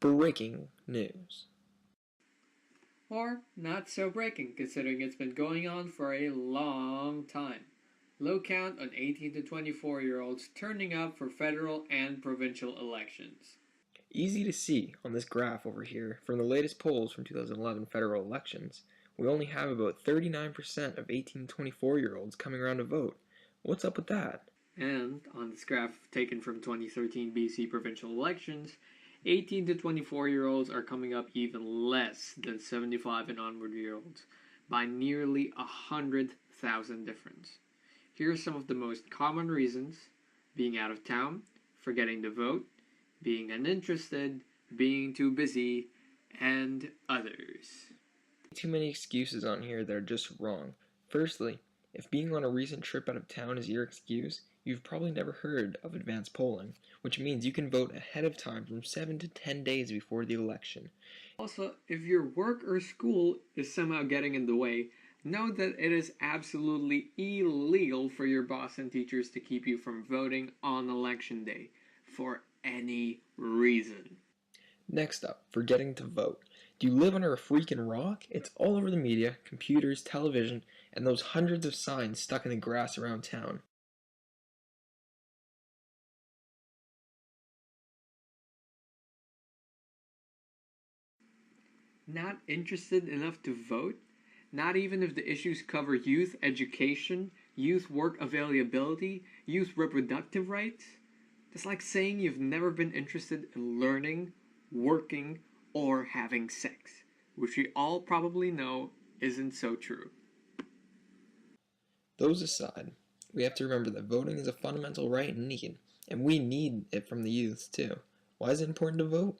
Breaking news. Or not so breaking, considering it's been going on for a long time. Low count on 18 to 24-year-olds turning up for federal and provincial elections. Easy to see on this graph over here from the latest polls from 2011 federal elections. We only have about 39% of 18 to 24-year-olds coming around to vote. What's up with that? And on this graph taken from 2013 BC provincial elections, 18 to 24-year-olds are coming up even less than 75 and onward-year-olds by nearly 100,000 difference. Here are some of the most common reasons: being out of town, forgetting to vote, being uninterested, being too busy, and others. Too many excuses on here that are just wrong. Firstly, if being on a recent trip out of town is your excuse, you've probably never heard of advanced polling, which means you can vote ahead of time from 7 to 10 days before the election. Also, if your work or school is somehow getting in the way, know that it is absolutely illegal for your boss and teachers to keep you from voting on election day for any reason. Next up, forgetting to vote. Do you live under a freaking rock? It's all over the media, computers, television, and those hundreds of signs stuck in the grass around town. Not interested enough to vote? Not even if the issues cover youth education, youth work availability, youth reproductive rights? That's like saying you've never been interested in learning, working, or having sex, which we all probably know isn't so true. Those aside, we have to remember that voting is a fundamental right and need, and we need it from the youth too. Why is it important to vote?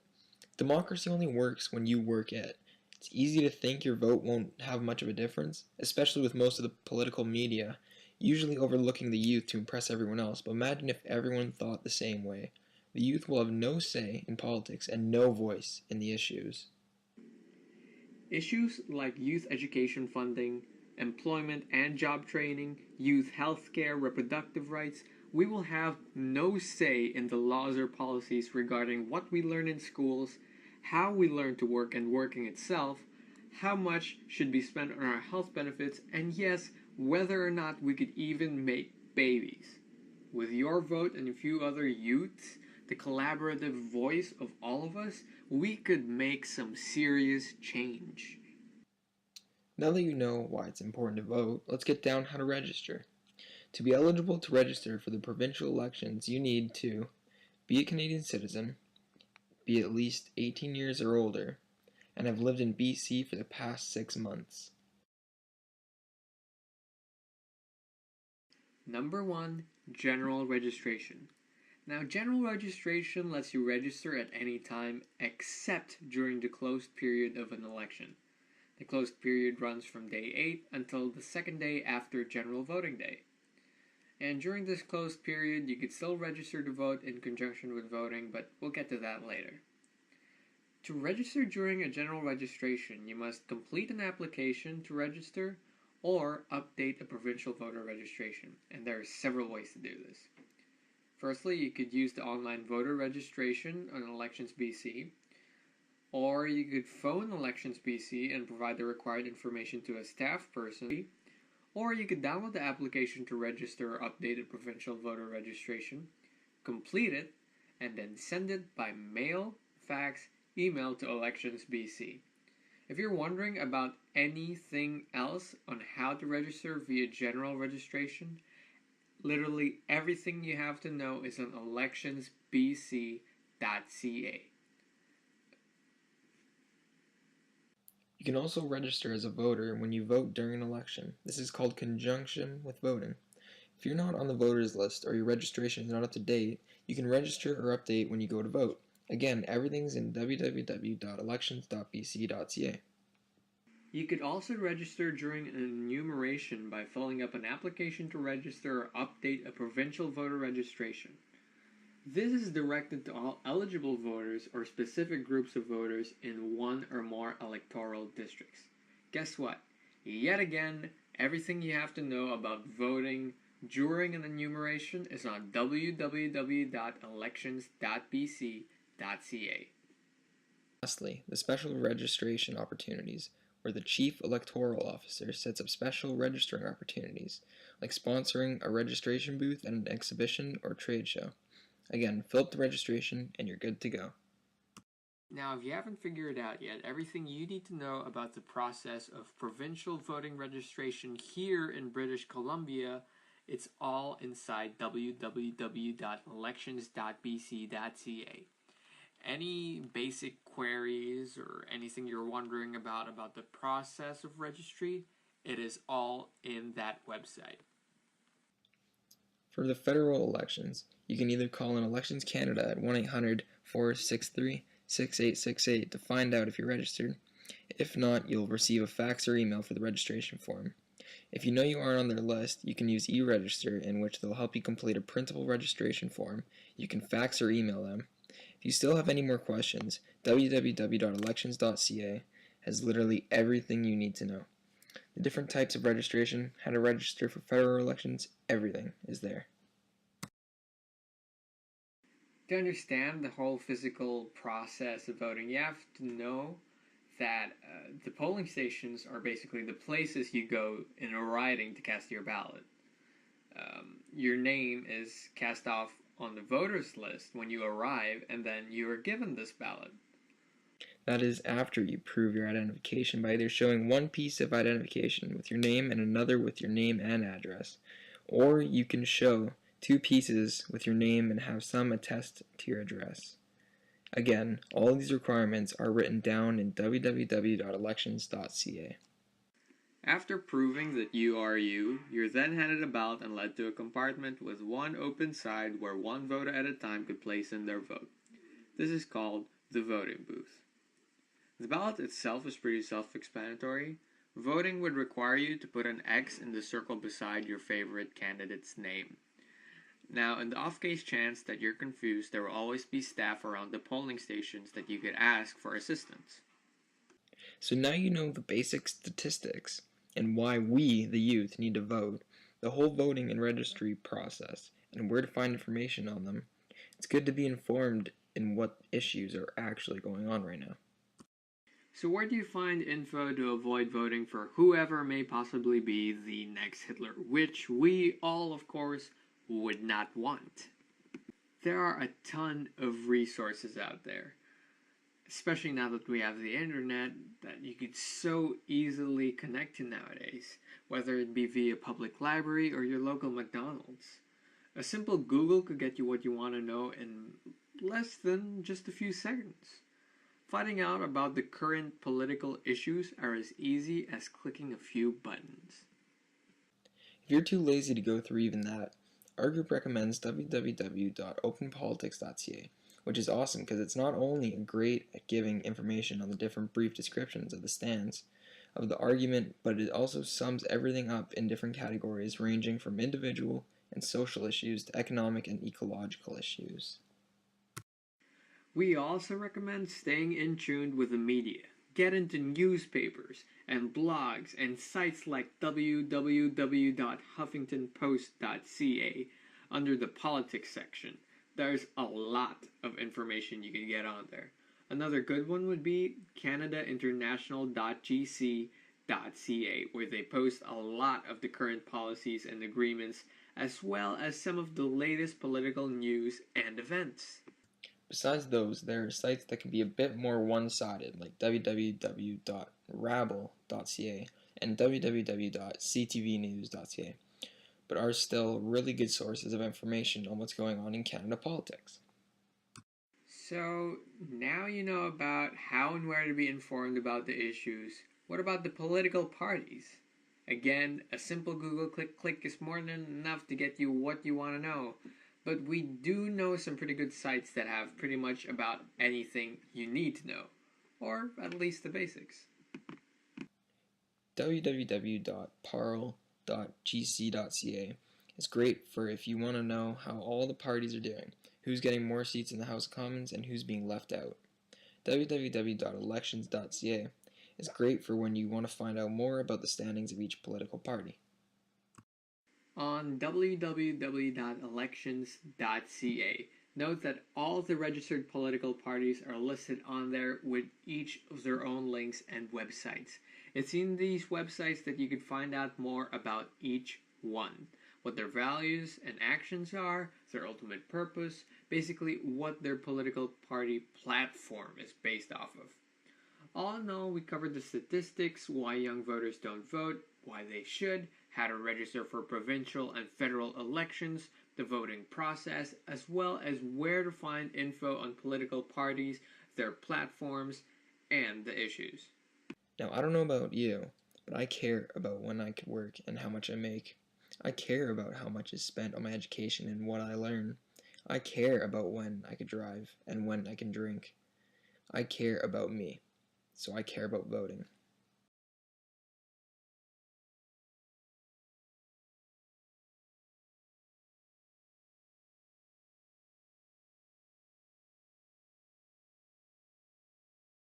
Democracy only works when you work it. It's easy to think your vote won't have much of a difference, especially with most of the political media usually overlooking the youth to impress everyone else, but imagine if everyone thought the same way. The youth will have no say in politics and no voice in the issues. Issues like youth education funding, employment and job training, youth healthcare, reproductive rights, we will have no say in the laws or policies regarding what we learn in schools, how we learn to work and working itself, how much should be spent on our health benefits, and yes, whether or not we could even make babies. With your vote and a few other youths, the collaborative voice of all of us, we could make some serious change. Now that you know why it's important to vote, let's get down how to register. To be eligible to register for the provincial elections, you need to be a Canadian citizen, be at least 18 years or older, and have lived in BC for the past 6 months. Number 1, general registration. Now, general registration lets you register at any time except during the closed period of an election. The closed period runs from day 8 until the second day after general voting day. And during this closed period, you could still register to vote in conjunction with voting, but we'll get to that later. To register during a general registration, you must complete an application to register or update a provincial voter registration, and there are several ways to do this. Firstly, you could use the online voter registration on Elections BC, or you could phone Elections BC and provide the required information to a staff person, or you could download the application to register or update a provincial voter registration, complete it, and then send it by mail, fax, email to Elections BC. If you're wondering about anything else on how to register via general registration, literally everything you have to know is on electionsbc.ca. You can also register as a voter when you vote during an election. This is called conjunction with voting. If you're not on the voters list or your registration is not up to date, you can register or update when you go to vote. Again, everything's in www.elections.bc.ca. You could also register during an enumeration by filling up an application to register or update a provincial voter registration. This is directed to all eligible voters or specific groups of voters in one or more electoral districts. Guess what? Yet again, everything you have to know about voting during an enumeration is on www.elections.bc.ca. Lastly, the special registration opportunities, where the Chief Electoral Officer sets up special registering opportunities, like sponsoring a registration booth at an exhibition or trade show. Again, fill up the registration and you're good to go. Now, if you haven't figured it out yet, everything you need to know about the process of provincial voting registration here in British Columbia, it's all inside www.elections.bc.ca. Any basic queries or anything you're wondering about the process of registry, it is all in that website. For the federal elections, you can either call in Elections Canada at 1-800-463-6868 to find out if you're registered. If not, you'll receive a fax or email for the registration form. If you know you aren't on their list, you can use e-register, in which they'll help you complete a printable registration form. You can fax or email them. If you still have any more questions, www.elections.ca has literally everything you need to know. The different types of registration, how to register for federal elections, everything is there. To understand the whole physical process of voting, you have to know that the polling stations are basically the places you go in a riding to cast your ballot. Your name is cast off on the voters list when you arrive, and then you are given this ballot. That is after you prove your identification by either showing one piece of identification with your name and another with your name and address, or you can show two pieces with your name and have some attest to your address. Again, all of these requirements are written down in www.elections.ca. After proving that you are you're then handed a ballot and led to a compartment with one open side where one voter at a time could place in their vote. This is called the voting booth. The ballot itself is pretty self-explanatory. Voting would require you to put an X in the circle beside your favorite candidate's name. Now, in the off-case chance that you're confused, there will always be staff around the polling stations that you could ask for assistance. So now you know the basic statistics and why we, the youth, need to vote, the whole voting and registry process, and where to find information on them. It's good to be informed in what issues are actually going on right now. So where do you find info to avoid voting for whoever may possibly be the next Hitler, which we all, of course, would not want? There are a ton of resources out there, especially now that we have the internet that you could so easily connect to nowadays, whether it be via public library or your local McDonald's. A simple Google could get you what you want to know in less than just a few seconds. Finding out about the current political issues are as easy as clicking a few buttons. If you're too lazy to go through even that, our group recommends www.openpolitics.ca, which is awesome because it's not only great at giving information on the different brief descriptions of the stands of the argument, but it also sums everything up in different categories ranging from individual and social issues to economic and ecological issues. We also recommend staying in tune with the media. Get into newspapers and blogs and sites like www.huffingtonpost.ca under the politics section. There's a lot of information you can get on there. Another good one would be canadainternational.gc.ca, where they post a lot of the current policies and agreements, as well as some of the latest political news and events. Besides those, there are sites that can be a bit more one-sided, like www.rabble.ca and www.ctvnews.ca, but are still really good sources of information on what's going on in Canada politics. So now you know about how and where to be informed about the issues. What about the political parties? Again, a simple Google click is more than enough to get you what you want to know. But we do know some pretty good sites that have pretty much about anything you need to know, or at least the basics. www.parle.gc.ca is great for if you want to know how all the parties are doing, who's getting more seats in the House of Commons, and who's being left out. www.elections.ca is great for when you want to find out more about the standings of each political party. On www.elections.ca, Note that all the registered political parties are listed on there with each of their own links and websites. It's in these websites that you could find out more about each one, what their values and actions are, their ultimate purpose, basically what their political party platform is based off of. All in all, we covered the statistics, why young voters don't vote, why they should, how to register for provincial and federal elections, the voting process, as well as where to find info on political parties, their platforms, and the issues. Now, I don't know about you, but I care about when I could work and how much I make. I care about how much is spent on my education and what I learn. I care about when I could drive and when I can drink. I care about me, so I care about voting.